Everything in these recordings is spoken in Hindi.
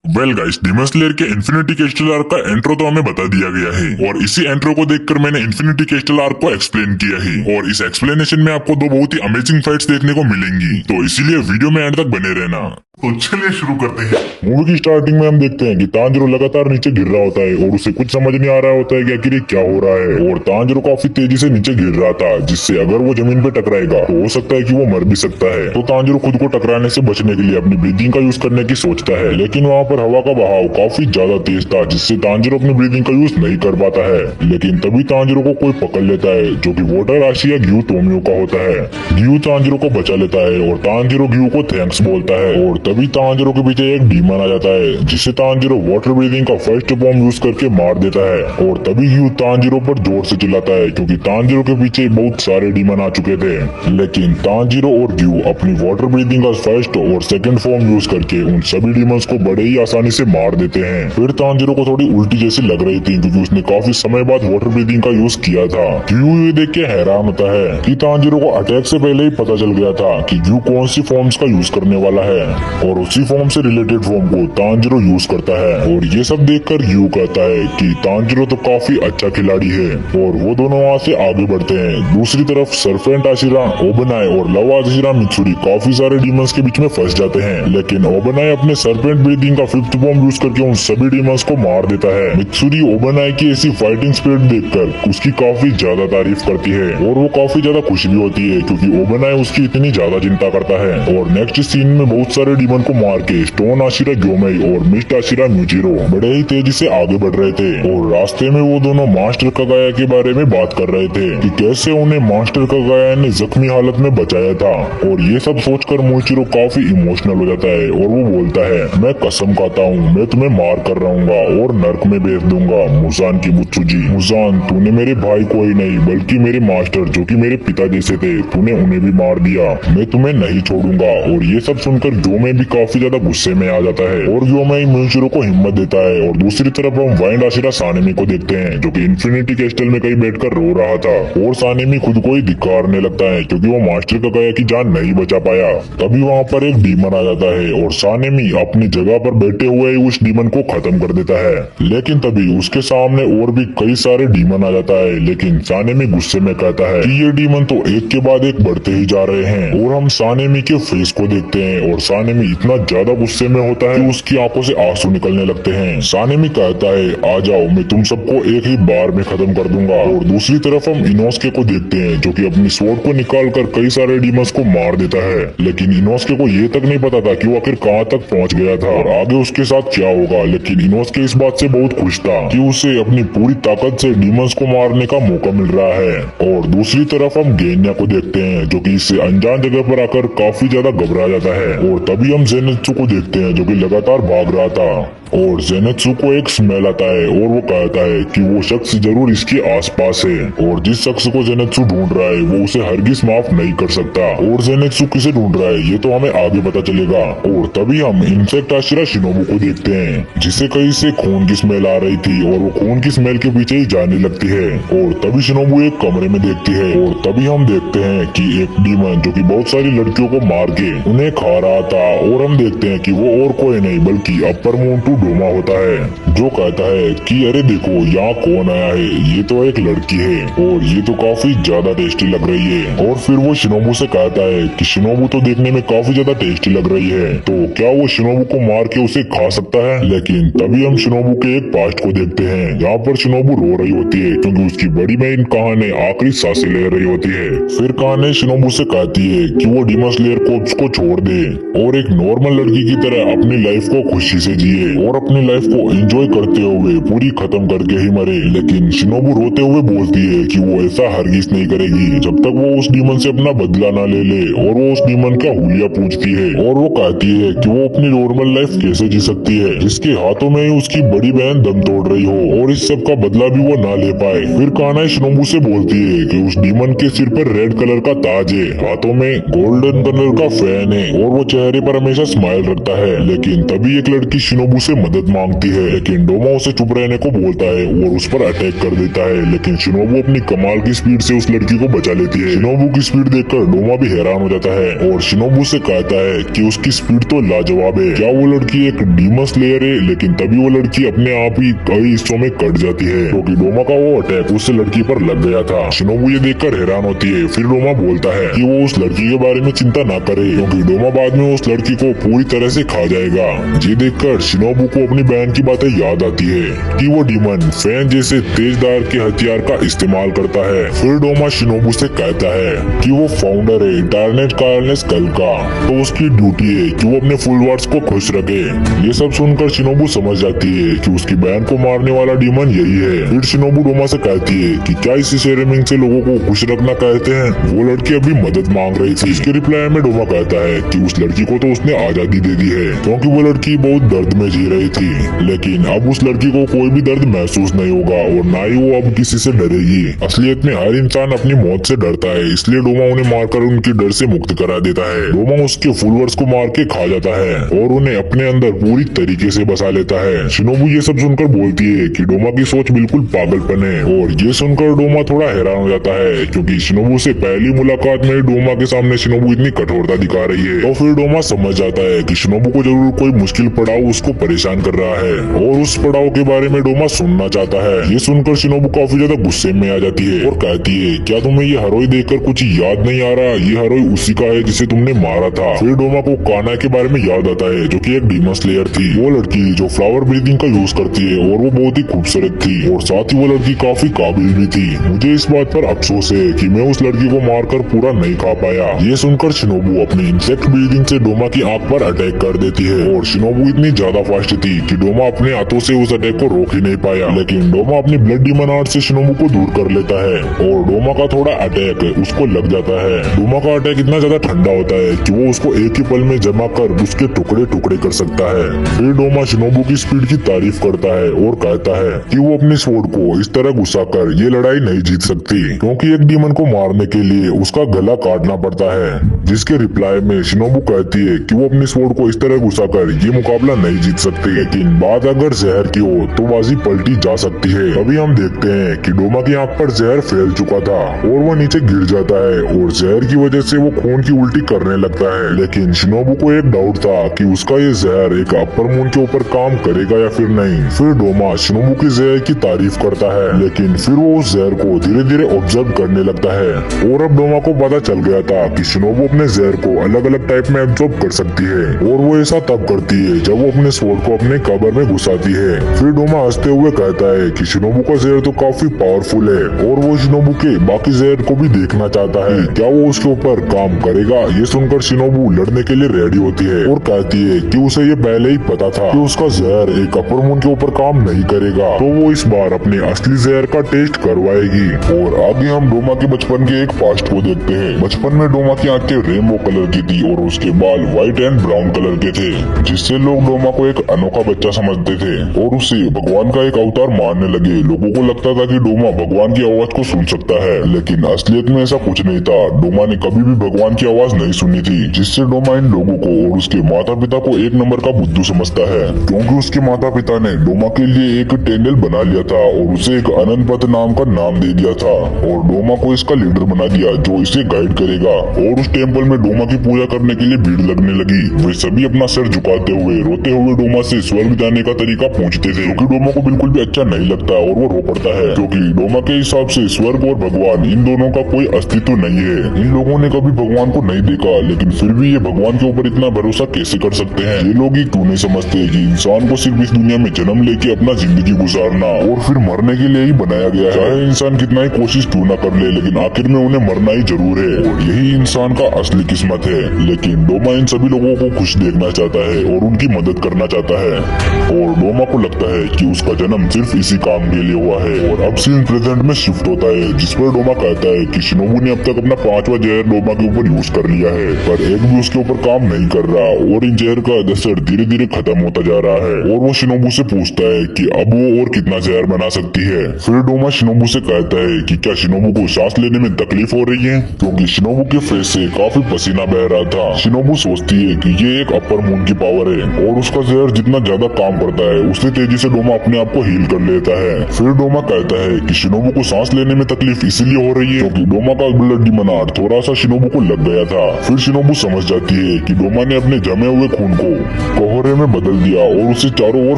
वेल गाइस, डीमन स्लेयर के इन्फिनिटी क्रिस्टल आर्क का इंट्रो तो हमें बता दिया गया है और इसी इंट्रो को देखकर मैंने इन्फिनिटी क्रिस्टल आर्क को एक्सप्लेन किया है और इस एक्सप्लेनेशन में आपको दो बहुत ही अमेजिंग फाइट्स देखने को मिलेंगी, तो इसीलिए वीडियो में एंड तक बने रहना। तो चलिए शुरू करते हैं। मूवी की स्टार्टिंग में हम देखते हैं कि तांजिरो लगातार नीचे गिर रहा होता है और उसे कुछ समझ नहीं आ रहा होता है कि आखिर ये क्या हो रहा है। और तांजिरो काफी तेजी से नीचे गिर रहा था, जिससे अगर वो जमीन पे टकराएगा तो हो सकता है कि वो मर भी सकता है। तो तांजिरो खुद को टकराने से बचने के लिए अपनी ब्रीदिंग का यूज करने की सोचता है, लेकिन वहाँ पर हवा का बहाव काफी ज्यादा तेज था, जिससे तांजिरो अपनी ब्रीदिंग का यूज नहीं कर पाता है। लेकिन तभी तांजिरो को कोई पकड़ लेता है, जो कि वाटर राशि या ग्यू तोमियो का होता है। ग्यू तांजिरो को बचा लेता है और तांजिरो ग्यू को थैंक्स बोलता है। और तभी तांजिरो के पीछे एक डीमन आ जाता है, जिसे तांजिरो वाटर ब्रीदिंग का फर्स्ट फॉर्म यूज करके मार देता है। और तभी ग्यू तांजिरो पर जोर से चिल्लाता है, क्योंकि तांजिरो के पीछे बहुत सारे डीमन आ चुके थे। लेकिन तांजिरो और ग्यू अपनी वाटर ब्रीदिंग का फर्स्ट और सेकंड फॉर्म यूज करके उन सभी डीमंस को बड़े ही आसानी से मार देते हैं। फिर तांजिरो को थोड़ी उल्टी जैसी लग रही थी, क्योंकि उसने काफी समय बाद वाटर ब्रीदिंग का यूज किया था। ग्यू ये देख के हैरान होता है कि तांजिरो को अटैक से पहले ही पता चल गया था कि ग्यू कौन सी फॉर्म्स का यूज करने वाला है, और उसी फॉर्म से रिलेटेड फॉर्म को तांजिरो यूज करता है। और ये सब देखकर ग्यू कहता है कि तांजिरो तो काफी अच्छा खिलाड़ी है, और वो दोनों वहाँ से आगे बढ़ते हैं। दूसरी तरफ सरफेंट आशिरा, ओबनाई और लवा आशिरा मित्सुरी काफी सारे डीमंस के बीच में फंस जाते हैं। लेकिन ओबनाई अपने सरपेंट ब्रीदिंग का फिफ्थ फॉर्म यूज करके उन सभी डीमंस को मार देता है। मित्सुरी ओबनाई की ऐसी फाइटिंग स्पिरिट देखकर उसकी काफी ज्यादा तारीफ करती है, और वो काफी ज्यादा खुश भी होती है, क्योंकि ओबनाई उसकी इतनी ज्यादा चिंता करता है। और नेक्स्ट सीन में बहुत सारे डीमन को मार के स्टोन आशिरा ग्योमेई और मिस्ट आशिरा म्यूजिरो बड़े ही तेजी से आगे बढ़ रहे थे। और रास्ते में वो दोनों मास्टर कागाया के बारे में बात कर रहे थे कि कैसे उन्हें मास्टर कागाया ने जख्मी हालत में बचाया था। और ये सब सोचकर म्यूजिरो काफी इमोशनल हो जाता है और वो बोलता है, मैं कसम खाता हूँ मैं तुम्हें मार कर रहूंगा और नर्क में भेज दूंगा। मुजान की मुत्सुजी, मुजान तूने मेरे भाई को ही नहीं बल्कि मेरे मास्टर जो कि मेरे पिता जैसे थे, तूने उन्हें भी मार दिया, मैं तुम्हें नहीं छोड़ूंगा। और ये सब सुनकर ग्योमेई भी काफी ज्यादा गुस्से में आ जाता है और ग्योमेई म्यूजिरो को हिम्मत देता है। और दूसरी तरफ हम वाइंड आशिरा सानेमी को देखते हैं, जो कि इन्फिनिटी क्रिस्टल में कहीं बैठकर रो रहा था। और सानेमी खुद को ही धिक्कारने लगता है, क्योंकि वो मास्टर कागाया की जान नहीं बचा पाया। तभी वहाँ पर एक डीमन आ जाता है और सानेमी अपनी जगह पर बैठे हुए उस डीमन को खत्म कर देता है। लेकिन तभी उसके सामने और भी कई सारे डीमन आ जाता है, लेकिन सानेमी गुस्से में कहता है कि ये डीमन तो एक के बाद एक बढ़ते ही जा रहे हैं। और हम सानेमी के फेस को देखते हैं और सानेमी इतना ज्यादा गुस्से में होता है कि उसकी आंखों से आंसू निकलने लगते हैं। सानेमी कहता है, आ जाओ मैं तुम सबको एक ही बार में खत्म कर दूंगा। और दूसरी तरफ हम इनोस्के को देखते हैं, जो कि अपनी स्वॉर्ड को निकाल कर कई सारे डीमंस को मार देता है। लेकिन इनोस्के को ये तक नहीं पता था कि वो आखिर कहाँ तक पहुँच गया था और आगे उसके साथ क्या होगा। लेकिन इनोस्के इस बात से बहुत खुश था कि उसे अपनी पूरी ताकत से डीमंस को मारने का मौका मिल रहा है। और दूसरी तरफ हम गेन्या को देखते हैं, जो कि इससे अनजान जगह पर आकर काफी ज्यादा घबरा जाता है। और तभी हम जेनेत्सु को देखते हैं, जो कि लगातार भाग रहा था। और जेनेत्सु को एक स्मेल आता है और वो कहता है कि वो शख्स जरूर इसके आसपास है, और जिस शख्स को जेनेत्सु ढूंढ रहा है वो उसे हरगिज माफ नहीं कर सकता। और जेनेत्सु किसे ढूंढ रहा है ये तो हमें आगे पता चलेगा। और तभी हम इंसेक्ट आशिरा शिनोबु को देखते हैं, जिसे कहीं से खून की स्मेल आ रही थी और वो खून की स्मेल के पीछे ही जाने लगती है। और तभी शिनोबु एक कमरे में देखती है और तभी हम देखते हैं कि एक डीमन जो कि बहुत सारी लड़कियों को मार के उन्हें खा रहा था। और हम देखते हैं कि वो और कोई नहीं बल्कि अपर मोंटू डोमा होता है, जो कहता है कि अरे देखो यहाँ कौन आया है, ये तो एक लड़की है और ये तो काफी ज्यादा टेस्टी लग रही है। और फिर वो शिनोबु से कहता है कि शिनोबु तो देखने में काफी ज्यादा टेस्टी लग रही है, तो क्या वो शिनोबु को मार के उसे खा सकता है। लेकिन तभी हम शिनोबु के एक पास्ट को देखते हैं, जहाँ पर शिनोबु रो रही होती है, क्योंकि उसकी बड़ी बहन काहाने आखिरी सांसें ले रही होती है। फिर काहाने शिनोबु से कहती है कि वो डीमन स्लेयर कोर्प्स को छोड़ दे और एक नॉर्मल लड़की की तरह अपनी लाइफ को खुशी से जिए और अपनी लाइफ को एंजॉय करते हुए पूरी खत्म करके ही मरे। लेकिन शिनोबु रोते हुए बोलती है कि वो ऐसा हरगिज नहीं करेगी जब तक वो उस डीमन से अपना बदला ना ले ले। और वो उस डीमन का हुलिया पूछती है और वो कहती है कि वो अपनी नॉर्मल लाइफ कैसे जी सकती है जिसके हाथों में उसकी बड़ी बहन दम तोड़ रही हो और इस सब का बदला भी वो ना ले पाए। फिर कानाई शिनोबु से बोलती है कि उस डीमन के सिर पर रेड कलर का ताज है, हाथों में गोल्डन कलर का फैन है और वो चेहरे पर हमेशा स्माइल रखता है। लेकिन तभी एक लड़की शिनोबु से मदद मांगती है, लेकिन डोमा उसे चुप रहने को बोलता है और उस पर अटैक कर देता है। लेकिन शिनोबू अपनी कमाल की स्पीड से उस लड़की को बचा लेती है। शिनोबू की स्पीड देखकर डोमा भी हैरान हो जाता है और शिनोबू से कहता है कि उसकी स्पीड तो लाजवाब है, क्या वो लड़की एक डीमन स्लेयर है? लेकिन तभी वो लड़की अपने आप ही कई हिस्सों में कट जाती है, क्योंकि डोमा का वो अटैक उस लड़की पर लग गया था। शिनोबू ये देखकर हैरान होती है। फिर डोमा बोलता है कि वो उस लड़की के बारे में चिंता न करे, क्योंकि डोमा बाद में उस लड़की को पूरी तरह से खा जाएगा। ये देखकर शिनोबू को अपनी बहन की बातें याद आती है कि वो डीमन फैन जैसे तेजदार के हथियार का इस्तेमाल करता है। फिर डोमा शिनोबू से कहता है कि वो फाउंडर है इंटरनेट कार्नेस कल का, तो उसकी ड्यूटी है कि वो अपने फुलवर्ड्स को खुश रखे। ये सब सुनकर शिनोबू समझ जाती है कि उसकी बहन को मारने वाला डीमन यही है। फिर शिनोबू डोमा से कहती है कि क्या इसी सेरेमिंग से लोगों को खुश रखना कहते हैं? वो लड़की अभी मदद मांग रही थी। इसके रिप्लाई में डोमा कहता है कि उस लड़की को तो उसने आजादी दे दी है, क्योंकि वो लड़की बहुत दर्द में जी रही थी, लेकिन अब उस लड़की को कोई भी दर्द महसूस नहीं होगा और ना ही वो अब किसी से डरेगी। असलियत में हर इंसान अपनी मौत से डरता है, इसलिए डोमा उन्हें मारकर उनके डर से मुक्त करा देता है। डोमा उसके फॉलोअर्स को मार के खा जाता है और उन्हें अपने अंदर पूरी तरीके से बसा लेता है। शिनोबू ये सब सुनकर बोलती है कि डोमा की सोच बिल्कुल पागलपन है, और ये सुनकर डोमा थोड़ा हैरान हो जाता है, क्योंकि शिनोबू से पहली मुलाकात में डोमा के सामने शिनोबू इतनी कठोरता दिखा रही है। तो फिर डोमा समझ जाता है कि शिनोबू को जरूर कोई मुश्किल पड़ाव उसको परेशान कर रहा है और उस पड़ाव के बारे में डोमा सुनना चाहता है। ये सुनकर शिनोबू काफी ज्यादा गुस्से में आ जाती है और कहती है, क्या तुम्हें ये हरोई देखकर कुछ याद नहीं आ रहा? ये हरोई उसी का है जिसे तुमने मारा था। फिर डोमा को काना के बारे में याद आता है, जो कि एक डीमन स्लेयर थी। वो लड़की जो फ्लावर ब्रीदिंग का यूज करती है और वो बहुत ही खूबसूरत थी, और साथ ही वो लड़की काफी काबिल भी थी। मुझे इस बात पर अफसोस है कि मैं उस लड़की को मारकर पूरा नहीं खा पाया। ये सुनकर शिनोबू अपनी इंसेक्ट ब्रीदिंग से डोमा की आंख पर अटैक कर देती है, और शिनोबू इतनी ज्यादा फास्ट थी कि डोमा अपने हाथों से उस अटैक को रोक ही नहीं पाया। लेकिन डोमा अपनी ब्लड डीमन आर्ट से शिनोबू को दूर कर लेता है और डोमा का थोड़ा अटैक उसको लग जाता है। डोमा का अटैक इतना ज्यादा ठंडा होता है कि वो उसको एक ही पल में जमा कर उसके टुकड़े टुकड़े कर सकता है। फिर डोमा शिनोबू की स्पीड की तारीफ करता है और कहता है कि वो अपनी स्वॉर्ड को इस तरह घुसाकर ये लड़ाई नहीं जीत सकती, क्योंकि एक डीमन को मारने के लिए उसका गला काटना पड़ता है। जिसके रिप्लाई में शिनोबू कहती है कि वो अपनी स्वॉर्ड को इस तरह घुसाकर ये मुकाबला नहीं जीत सकती, लेकिन बात अगर जहर की हो तो बाजी पलटी जा सकती है। तभी हम देखते हैं कि डोमा की आंख पर जहर फैल चुका था और वो नीचे गिर जाता है, और जहर की वजह से वो खून की उल्टी करने लगता है। लेकिन शिनोबू को एक डाउट था कि उसका ये जहर एक अपर मून के ऊपर काम करेगा या फिर नहीं। फिर डोमा शिनोबू की जहर की तारीफ करता है, लेकिन फिर वो उस जहर को धीरे धीरे ऑब्जर्व करने लगता है, और अब डोमा को पता चल गया था कि शिनोबू अपने जहर को अलग अलग टाइप में एब्जॉर्ब कर सकती है, और वो ऐसा तब करती है जब वो अपने स्वॉर्ड को अपने कबर में घुसाती है। फिर डोमा हंसते हुए कहता है कि शिनोबू का जहर तो काफी पावरफुल है, और वो शिनोबू के बाकी जहर को भी देखना चाहता है, क्या वो उसके ऊपर काम करेगा। ये सुनकर शिनोबू लड़ने के लिए रेडी होती है और कहती है कि उसे ये पहले ही पता था कि उसका जहर एक अपर मून के ऊपर काम नहीं करेगा, तो वो इस बार अपने असली जहर का टेस्ट करवाएगी। और आगे हम डोमा के बचपन के एक पास्ट को देखते हैं। बचपन में डोमा की आंखें रेनबो कलर की थी और उसके बाल व्हाइट एंड ब्राउन कलर के थे, जिससे लोग डोमा को एक अनोखा बच्चा समझते थे और उसे भगवान का एक अवतार मानने लगे। लोगों को लगता था कि डोमा भगवान की आवाज को सुन सकता है, लेकिन असलियत में ऐसा कुछ नहीं था। डोमा ने कभी भी भगवान की आवाज नहीं सुनी थी, जिससे डोमा इन लोगों को और उसके माता पिता को एक नंबर का बुद्धू समझता है, क्योंकि उसके माता पिता ने डोमा के लिए एक टेंडल बना लिया था और उसे एक अनंत पथ नाम का नाम दे दिया था, और डोमा को इसका लीडर बना दिया जो इसे गाइड करेगा। और उस टेम्पल में डोमा की पूजा करने के लिए भीड़ लगने लगी। वे सभी अपना सर झुकाते हुए रोते हुए डोमा से स्वर्ग जाने का तरीका पूछते थे, क्योंकि डोमा को बिल्कुल भी अच्छा नहीं लगता और वो रो पड़ता है, क्योंकि डोमा के हिसाब से स्वर्ग और भगवान इन दोनों का कोई अस्तित्व नहीं है। इन लोगों ने कभी भगवान को नहीं देखा, लेकिन फिर भी ये भगवान के ऊपर इतना भरोसा कैसे कर सकते हैं। ये लोग ही क्यों नहीं समझते कि इंसान को सिर्फ इस दुनिया में जन्म लेके अपना जिंदगी गुजारना और फिर मरने के लिए ही बनाया गया है। चाहे इंसान कितना ही कोशिश क्यों न कर ले, लेकिन आखिर में उन्हें मरना ही जरूर है, और यही इंसान का असली किस्मत है। लेकिन डोमा इन सभी लोगों को खुश देखना चाहता है और उनकी मदद करना चाहता है, और डोमा को लगता है कि उसका जन्म सिर्फ इसी काम के लिए हुआ है। और अब सीन प्रेजेंट में शिफ्ट होता है, जिस पर डोमा कहता है कि शिनोबू ने अब तक अपना 5वां जहर डोमा के ऊपर यूज कर लिया है, पर एक भी उसके ऊपर काम नहीं कर रहा, और इन जहर का असर धीरे धीरे खत्म होता जा रहा है। और वो शिनोबू से पूछता है कि अब वो और कितना जहर बना सकती है। फिर डोमा शिनोबू से कहता है कि क्या शिनोबू को सांस लेने में तकलीफ हो रही है, क्योंकि शिनोबू के फेस से काफी पसीना बह रहा था। शिनोबू सोचती है कि ये एक अपर मून की पावर है और उसका जहर जितना ज्यादा काम करता है उससे तेजी से डोमा अपने आप को हील कर लेता है। फिर डोमा कहता है कि शिनोबू को सांस लेने में तकलीफ इसीलिए हो रही है क्योंकि डोमा का ब्लड डीमन आर्ट थोड़ा सा शिनोबू को लग गया था। फिर शिनोबू समझ जाती है कि डोमा ने अपने जमे हुए खून को कोहरे में बदल दिया और उसे चारों ओर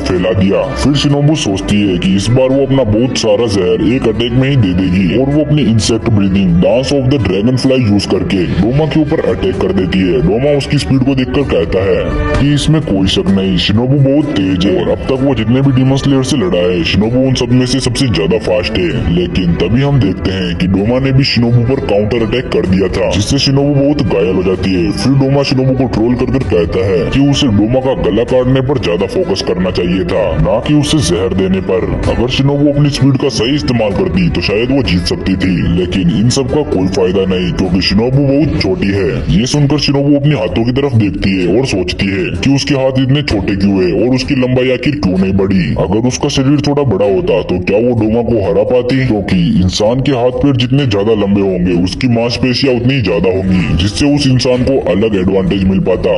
फैला दिया। फिर शिनोबू सोचती है कि इस बार वो अपना बहुत सारा जहर एक अटैक में ही दे देगी और वो अपनी insect breathing dance of the dragon fly use करके डोमा के ऊपर अटैक कर देती है। डोमा उसकी स्पीड को देखकर कहता है कि इसमें कोई शक नहीं, शिनोबू बहुत तेज है और अब तक वो जितने भी डीमन स्लेयर से लड़ा है शिनोबू उन सब में से सबसे ज्यादा फास्ट है। लेकिन तभी हम देखते हैं कि डोमा ने भी शिनोबू पर काउंटर अटैक कर दिया था जिससे शिनोबू बहुत घायल हो जाती है। फिर डोमा शिनोबू को ट्रोल कर कहता है कि उसे डोमा का गला काटने पर ज्यादा फोकस करना चाहिए था, ना कि उसे जहर देने पर। अगर शिनोबू अपनी स्पीड का सही इस्तेमाल करती तो शायद वो जीत सकती थी, लेकिन इन सब का कोई फायदा नहीं क्योंकि शिनोबू बहुत छोटी है। ये सुनकर शिनोबू अपने हाथों की तरफ देखती है और सोचती है कि उसके हाथ इतने छोटे क्यों है और उसकी लंबाई आखिर क्यों नहीं बढ़ी। अगर उसका शरीर थोड़ा बड़ा होता तो क्या वो डोमा को हरा पाती, क्योंकि इंसान के हाथ पैर जितने ज्यादा लंबे होंगे उसकी मांसपेशियां उतनी ही ज्यादा होंगी जिससे उस इंसान को अलग एडवांटेज मिल पाता।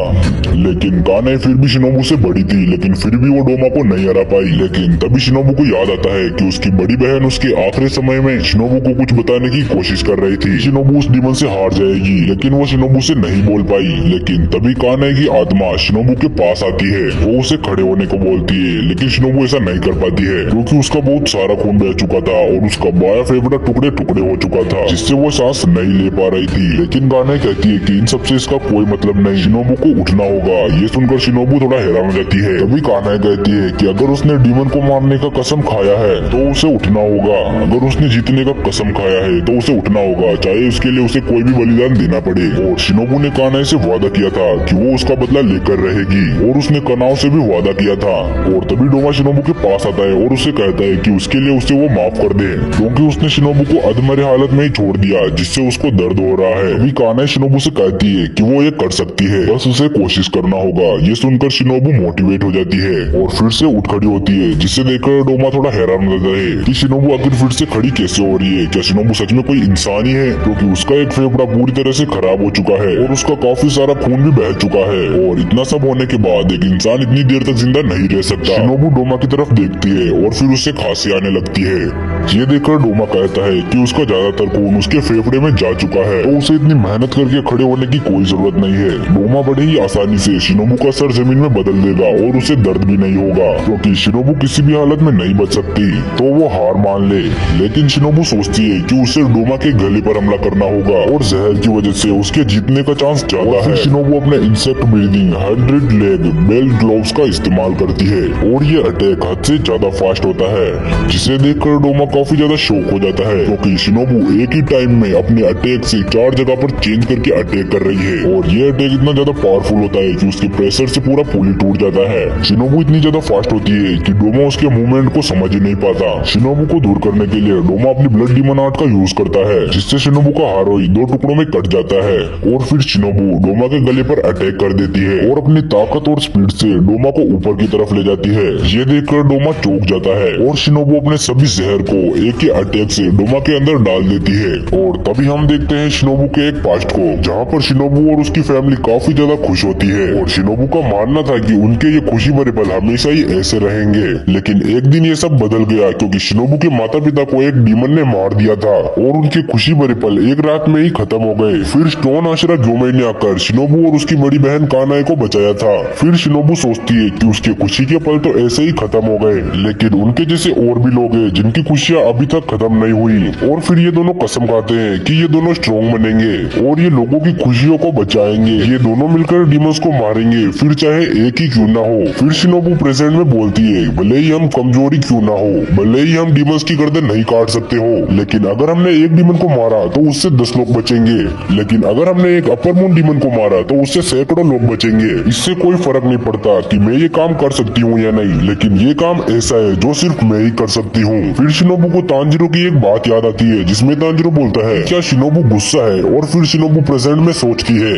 लेकिन काने फिर भी शिनोबू से बड़ी थी लेकिन फिर भी वो डोमा को नहीं हरा पाई। लेकिन तभी शिनोबू को याद आता है कि उसकी बड़ी बहन उसके आखिरी समय में शिनोबू को कुछ बताने की कोशिश कर रही थी। शिनोबू उस डीमन से हार जाएगी लेकिन वो शिनोबू से नहीं बोल पाई। लेकिन तभी काने की आत्मा शिनोबू के पास आती है, वो उसे खड़े होने को बोलती है लेकिन शिनोबू ऐसा नहीं कर पाती है क्योंकि उसका बहुत सारा खून बह चुका था और उसका बाया फेफड़ा टुकड़े टुकड़े हो चुका था जिससे वो सांस नहीं ले पा रही थी। लेकिन काने कहती है कि इन सबसे इसका कोई मतलब नहीं, शिनोबू को उठना होगा। ये सुनकर शिनोबू थोड़ा हैरान हो जाती है। तभी काने कहती है कि अगर उसने डीमन को मारने का कसम खाया है तो उसे उठना होगा, अगर उसने जीतने का कसम खाया है तो उसे उठना होगा, चाहे उसके लिए उसे कोई भी बलिदान देना पड़े। और शिनोबू ने काने से वादा किया था कि वो उसका बदला लेकर रहेगी और उसने कनाव से भी वादा किया था। और तभी डोमा शिनोबू के पास आता है और उसे कहता है कि उसके लिए उसे वो माफ कर दे क्योंकि उसने शिनोबू को अधमरे हालत में ही छोड़ दिया जिससे उसको दर्द हो रहा है। अभी काने शिनोबू से कहती है कि वो ये कर सकती है, बस उसे कोशिश करना होगा। ये सुनकर शिनोबू मोटिवेट हो जाती है और फिर से उठ खड़ी होती है जिसे देखकर डोमा थोड़ा हैरान हो जाता है कि शिनोबू आखिर फिर से खड़ी कैसे हो रही है। क्या शिनोबू सच में कोई इंसान ही है, क्योंकि उसका एक फेफड़ा पूरी तरह से खराब हो चुका है और उसका काफी सारा खून भी बह चुका है और इतना सब होने के बाद एक इंसान इतनी देर तक जिंदा नहीं रह सकता। शिनोबू डोमा की तरफ देखती है और फिर उससे खांसी आने लगती है। ये देखकर डोमा कहता है कि उसका ज्यादातर खून उसके फेफड़े में जा चुका है तो उसे इतनी मेहनत करके खड़े होने की कोई जरूरत नहीं है। डोमा बड़े ही आसानी से शिनोबू का सर जमीन में बदल देगा और उसे दर्द भी नहीं होगा क्योंकि शिनोबू किसी भी हालत में नहीं बच सकती तो वो हार मान ले। लेकिन शिनोबू सोचती है कि उसे डोमा के गले पर हमला करना होगा और जहर की वजह से उसके जीतने का चांस ज्यादा है। शिनोबू अपने insect breathing 100 leg bell gloves का इस्तेमाल करती है और ये अटैक हद से ज्यादा फास्ट होता है जिसे देखकर डोमा काफी ज्यादा शॉक हो जाता है क्योंकि शिनोबू एक ही टाइम में अपने अटैक से 4 जगह पर चेंज करके अटैक कर रही है और ये अटैक इतना ज्यादा पावरफुल होता है कि उसके प्रेशर से पूरा पुल टूट जाता है। शिनोबू इतनी ज्यादा फास्ट होती है कि डोमा उसके मूवमेंट को समझ ही नहीं पाता। शिनोबू को दूर करने के लिए डोमा अपनी ब्लड डीमन आर्ट का यूज करता है जिससे शिनोबू का हारोई 2 टुकड़ों में कट जाता है और फिर शिनोबू डोमा के गले पर अटैक कर देती है और अपनी ताकत और स्पीड से डोमा को ऊपर की तरफ ले जाती है। ये देखकर डोमा चौंक जाता है और शिनोबू अपने सभी जहर को एक ही अटैक से डोमा के अंदर डाल देती है। और तभी हम देखते हैं शिनोबू के एक पास्ट को जहाँ पर शिनोबू और उसकी फैमिली काफी ज्यादा खुश होती है और शिनोबू का मानना था कि उनके ये खुशी भरे पल हमेशा ही ऐसे रहेंगे। लेकिन एक दिन ये सब बदल गया क्योंकि शिनोबू के माता पिता को एक डीमन ने मार दिया था और उनके खुशी भरे पल एक रात में ही खत्म हो गए। फिर स्टोन आशरा ग्योमेई ने आकर शिनोबू और उसकी बड़ी बहन कानाए को बचाया था। फिर शिनोबू सोचती है कि उसके खुशी के पल तो ऐसे ही खत्म हो गए लेकिन उनके जैसे और भी लोग हैं जिनकी खुशियाँ अभी तक खत्म नहीं हुई। और फिर ये दोनों कसम खाते हैं कि ये दोनों स्ट्रॉन्ग बनेंगे और ये लोगों की खुशियों को बचाएंगे। ये दोनों मिलकर डीमंस को मारेंगे फिर चाहे एक ही क्यों ना हो। फिर शिनोबू प्रेजेंट में बोलती है भले ही हम कमजोरी क्यों ना हो, भले ही हम डीमंस की गर्दन नहीं काट सकते हो, लेकिन अगर हमने एक डीमन को मारा तो उससे 10 लोग बचेंगे, लेकिन अगर हमने एक अपर मून डीमन को मारा तो उससे सैकड़ों लोग बचेंगे। इससे कोई फर्क नहीं पड़ता कि मैं ये काम कर सकती हूँ या नहीं, लेकिन ये काम ऐसा है जो सिर्फ मैं ही कर सकती हूँ। फिर शिनोबू को तांजिरो की एक बात याद आती है जिसमें तांजिरो बोलता है क्या शिनोबू गुस्सा है और फिर शिनोबू प्रेजेंट में सोचती है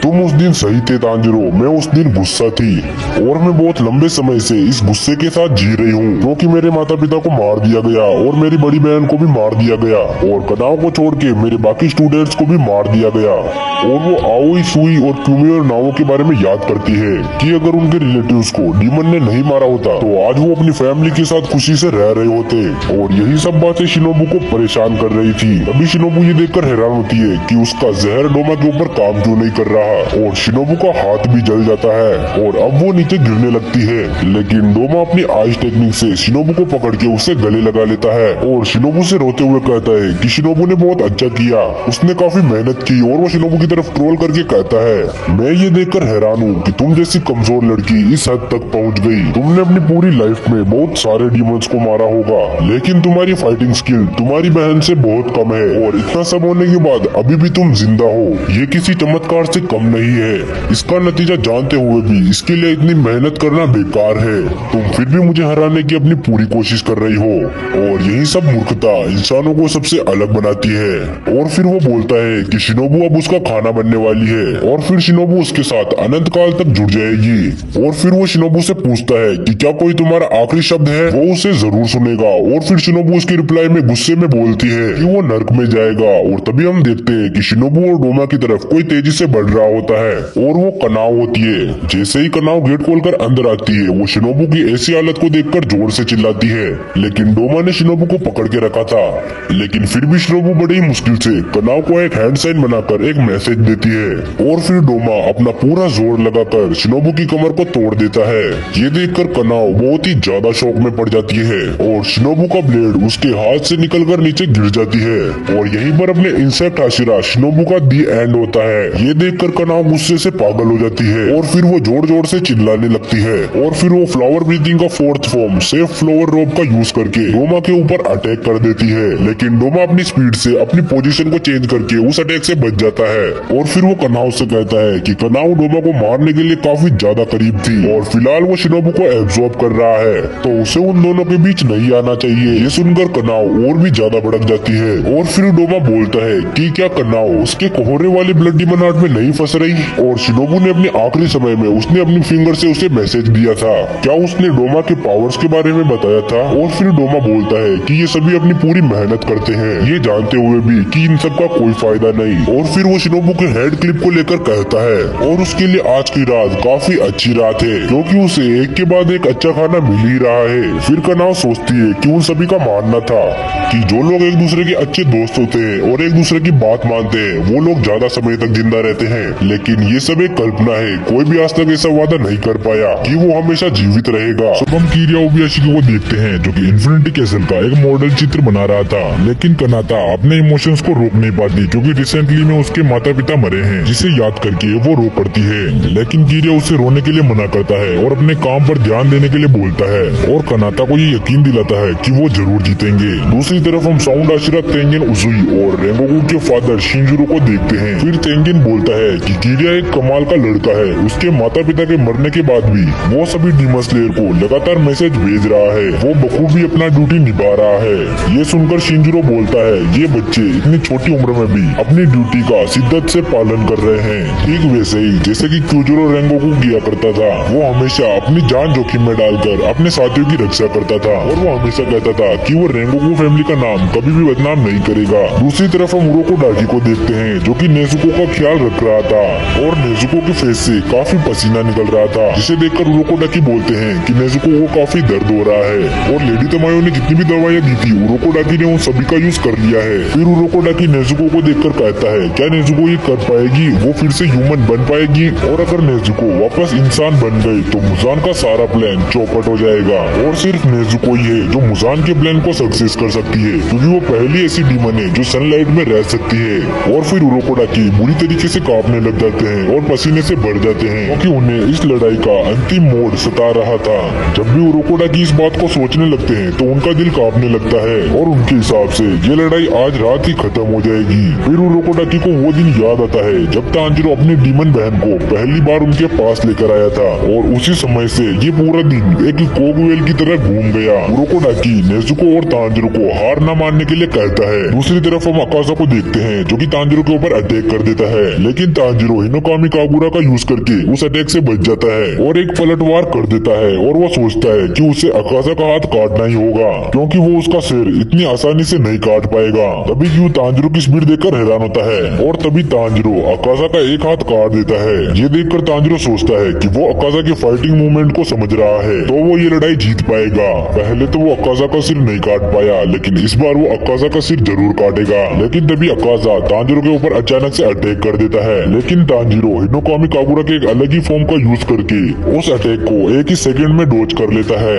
तुम उस दिन सही थे तांजिरो, मैं उस दिन गुस्सा थी और मैं बहुत लंबे समय से इस गुस्से के साथ जी रही हूँ क्योंकि मेरे माता पिता को मार दिया गया और मेरी बड़ी बहन को भी मार दिया गया और कनाव को छोड़ के मेरे बाकी स्टूडेंट्स को भी मार दिया गया। और वो आओई, सुई और क्यूमी और नाओ के बारे में याद करती है कि अगर उनके रिलेटिव्स को डीमन ने नहीं मारा होता तो आज वो अपनी फैमिली के साथ खुशी से रह रहे होते। और यही सब बातें शिनोबू को परेशान कर रही थी। अभी शिनोबू ये देखकर हैरान होती है कि उसका जहर डोमा के ऊपर काम क्यों नहीं कर रहा और शिनोबू का हाथ भी जल जाता है और अब वो नीचे गिरने लगती है। लेकिन डोमा अपनी आइस टेक्निक से शिनोबू को पकड़ के उससे गले लगा लेता है और शिनोबू से रोते हुए कहता है कि शिनोबू ने बहुत अच्छा किया, उसने काफी मेहनत की। और वो शिनोबू की तरफ ट्रोल करके कहता है, मैं ये देखकर हैरान हूँ कि तुम जैसी कमजोर लड़की इस हद तक पहुँच गई। तुमने अपनी पूरी लाइफ में बहुत सारे डीमंस को मारा होगा, लेकिन तुम्हारी फाइटिंग स्किल तुम्हारी बहन से बहुत कम है और इतना सब होने के बाद अभी भी तुम जिंदा हो, ये किसी चमत्कार से कम नहीं है। इसका नतीजा जानते हुए भी इसके लिए इतनी मेहनत करना बेकार है। तुम फिर भी मुझे हराने की अपनी पूरी कोशिश कर रही हो और यही सब मूर्खता इंसानों को सबसे अलग बनाती है। और फिर वो बोलता है कि शिनोबू अब उसका खाना बनने वाली है और फिर शिनोबू उसके साथ अनंत काल तक जुड़ जाएगी। और फिर वो शिनोबू से पूछता है कि क्या कोई तुम्हारा आखिरी शब्द है। वो उसे जरूर सुनेगा और फिर शिनोबू उसके रिप्लाई में गुस्से में बोलती है कि वो नर्क में जाएगा। और तभी हम देखते हैं कि शिनोबू और डोमा की तरफ कोई तेजी से बढ़ रहा होता है और वो कनाव होती है। जैसे ही कनाव गेट खोलकर अंदर आती है वो शिनोबू की ऐसी हालत को देखकर जोर से चिल्लाती है, लेकिन डोमा ने शिनोबू को पकड़ के रखा था। लेकिन फिर भी शिनोबू बड़ी ही मुश्किल से कनाव को एक हैंड साइन बनाकर एक मैसेज देती है और फिर डोमा अपना पूरा जोर लगाकर शिनोबू की कमर को तोड़ देता है। ये देखकर कनाव बहुत ही ज्यादा शौक में पड़ जाती है और शिनोबू का ब्लेड उसके हाथ से निकलकर नीचे गिर जाती है और यहीं पर अपने इंसेक्ट हाशिरा शिनोबू का दी एंड होता है। ये देखकर कनाव गुस्से से पागल हो जाती है और फिर वो जोर जोर से चिल्लाने लगती है और फिर वो फ्लावर ब्रीथिंग का फोर्थ फॉर्म सेफ फ्लावर रोब का यूज करके डोमा के ऊपर अटैक कर देती है। लेकिन डोमा अपनी स्पीड से अपनी पोजीशन को चेंज करके उस अटैक से बच जाता है और फिर वो कनाव से कहता है कि कनाव डोमा को मारने के लिए काफी ज्यादा करीब थी और फिलहाल वो शिनोबू को एब्जॉर्ब कर रहा है, तो उसे उन दोनों के बीच नहीं आना चाहिए। ये सुनकर कनाव और भी ज्यादा भड़क जाती है और फिर डोमा बोलता है कि क्या कनाव उसके कोहरे वाली ब्लड डीमन आर्ट में नहीं फंस रही। और शिनोबू ने अपने आखिरी समय में उसने अपनी फिंगर से उसे मैसेज दिया था, क्या उसने डोमा के पावर्स के बारे में बताया था। और फिर डोमा बोलता है कि ये सभी अपनी पूरी मेहनत करते हैं, ये जानते हुए भी कि इन सब का कोई फायदा नहीं। और फिर वो शिनोबू के हेड क्लिप को लेकर कहता है और उसके लिए आज की रात काफी अच्छी रात है क्योंकि उसे एक के बाद एक अच्छा खाना मिल ही रहा है। फिर कनाव सोचती है कि उन सभी का मानना था कि जो लोग एक दूसरे के अच्छे दोस्त होते हैं और एक दूसरे की बात मानते हैं वो लोग ज्यादा समय तक जिंदा रहते हैं, लेकिन ये सब एक कल्पना है। कोई भी आज तक ऐसा वादा नहीं कर पाया कि वो हमेशा जीवित रहेगा। सब हम कीरिया ओबियाशी को देखते हैं जो कि इन्फिनिटी कैसल का एक मॉडल चित्र बना रहा था, लेकिन कनाता अपने इमोशंस को रोक नहीं पाती क्योंकि रिसेंटली में उसके माता पिता मरे हैं, जिसे याद करके वो रो पड़ती है। लेकिन कीरिया उसे रोने के लिए मना करता है और अपने काम पर ध्यान देने के लिए बोलता है और कनाता को ये यकीन दिलाता है कि वो जरूर जीतेंगे। दूसरी तरफ हम साउंड आशिरा, तेंगिन उजुई और रेंगोकू के फादर शिंजुरो को देखते हैं। फिर तेंगिन बोलता है कि कीरिया एक कमाल का लड़का है, उसके माता पिता के मरने के बाद भी वो सभी डीमन स्लेयर को लगातार मैसेज भेज रहा है, वो बखूबी अपना ड्यूटी निभा रहा है। ये सुनकर शिंजुरो बोलता है ये बच्चे इतनी छोटी उम्र में भी अपनी ड्यूटी का शिद्दत से पालन कर रहे हैं, ठीक वैसे ही जैसे कि क्यूजरो रेंगोकू किया करता था। वो हमेशा अपनी जान जोखिम में डालकर अपने साथियों की रक्षा करता था और वो हमेशा कहता था कि वो रेंगोकू फैमिली का नाम कभी भी बदनाम नहीं करेगा। दूसरी तरफ हम उरोको डाकी को देखते हैं जो कि नेजुको का ख्याल रख रहा था और नेजुको के फेस से काफी पसीना निकल रहा था, जिसे देखकर उरोको डाकी बोलते हैं कि नेजुको को काफी दर्द हो रहा है। और लेडी तमायो ने जितनी भी दवाइयाँ दी थी उरोको डाकी ने उन सभी का यूज कर लिया है। फिर उरोको डाकी नेजुको को देखकर कहता है क्या नेजुको ये कर पाएगी, वो फिर से ह्यूमन बन पाएगी, और अगर नेजुको वापस इंसान बन गई तो मुजान का सारा प्लान चौपट हो जाएगा। और सिर्फ नेजुको ही है जो मुजान के प्लान को सक्सेस कर सकती है क्योंकि वो पहली ऐसी डीमन है जो सनलाइट में रह सकती है। और फिर उरोको डाकी बुरी तरीके से कांपने लग जाते हैं और पसीने से भर जाते हैं क्योंकि उन्हें इस लड़ाई का अंतिम मोड़ सता रहा था। जब भी उरोको डाकी इस बात को सोचने लगते हैं तो उनका दिल कांपने लगता है और उनके हिसाब से ये लड़ाई आज रात ही खत्म हो जाएगी। फिर उरोको डाकी को वो दिन याद आता है जब तांजिरो अपनी डीमन बहन को पहली बार उनके पास लेकर आया था और उसी समय से ये पूरा दिन एक कोगवेल की तरह घूम गया। उरोको डाकी नेजुको और तांजिरो को हार न मानने के लिए कहता है। दूसरी तरफ हम अकासा को देखते हैं जो कि तांजिरो के ऊपर अटैक कर देता है, लेकिन तांजिरो हिनोकामी कागुरा का यूज करके उस अटैक से बच जाता है और एक पलटवार कर देता है। और वो सोचता है कि उसे अकासा का हाथ काटना ही होगा क्योंकि वो उसका सिर इतनी आसानी से नहीं काट पाएगा। तभी क्यों तांजिरो की स्पीड देखकर हैरान होता है और तभी तांजिरो अकाजा का एक हाथ काट देता है। ये देखकर तांजिरो सोचता है कि वो अकाजा के फाइटिंग मूवमेंट को समझ रहा है तो वो ये लड़ाई जीत पाएगा। पहले तो वो अकाजा का सिर नहीं काट पाया, लेकिन इस बार वो अकाजा का सिर जरूर काटेगा। लेकिन तभी अकाजा तांजिरो के ऊपर अचानक से अटैक कर देता है, लेकिन तांजिरो हिनोकामी कागुरा के एक अलग ही फॉर्म का यूज करके उस अटैक को एक ही सेकंड में डोज कर लेता है,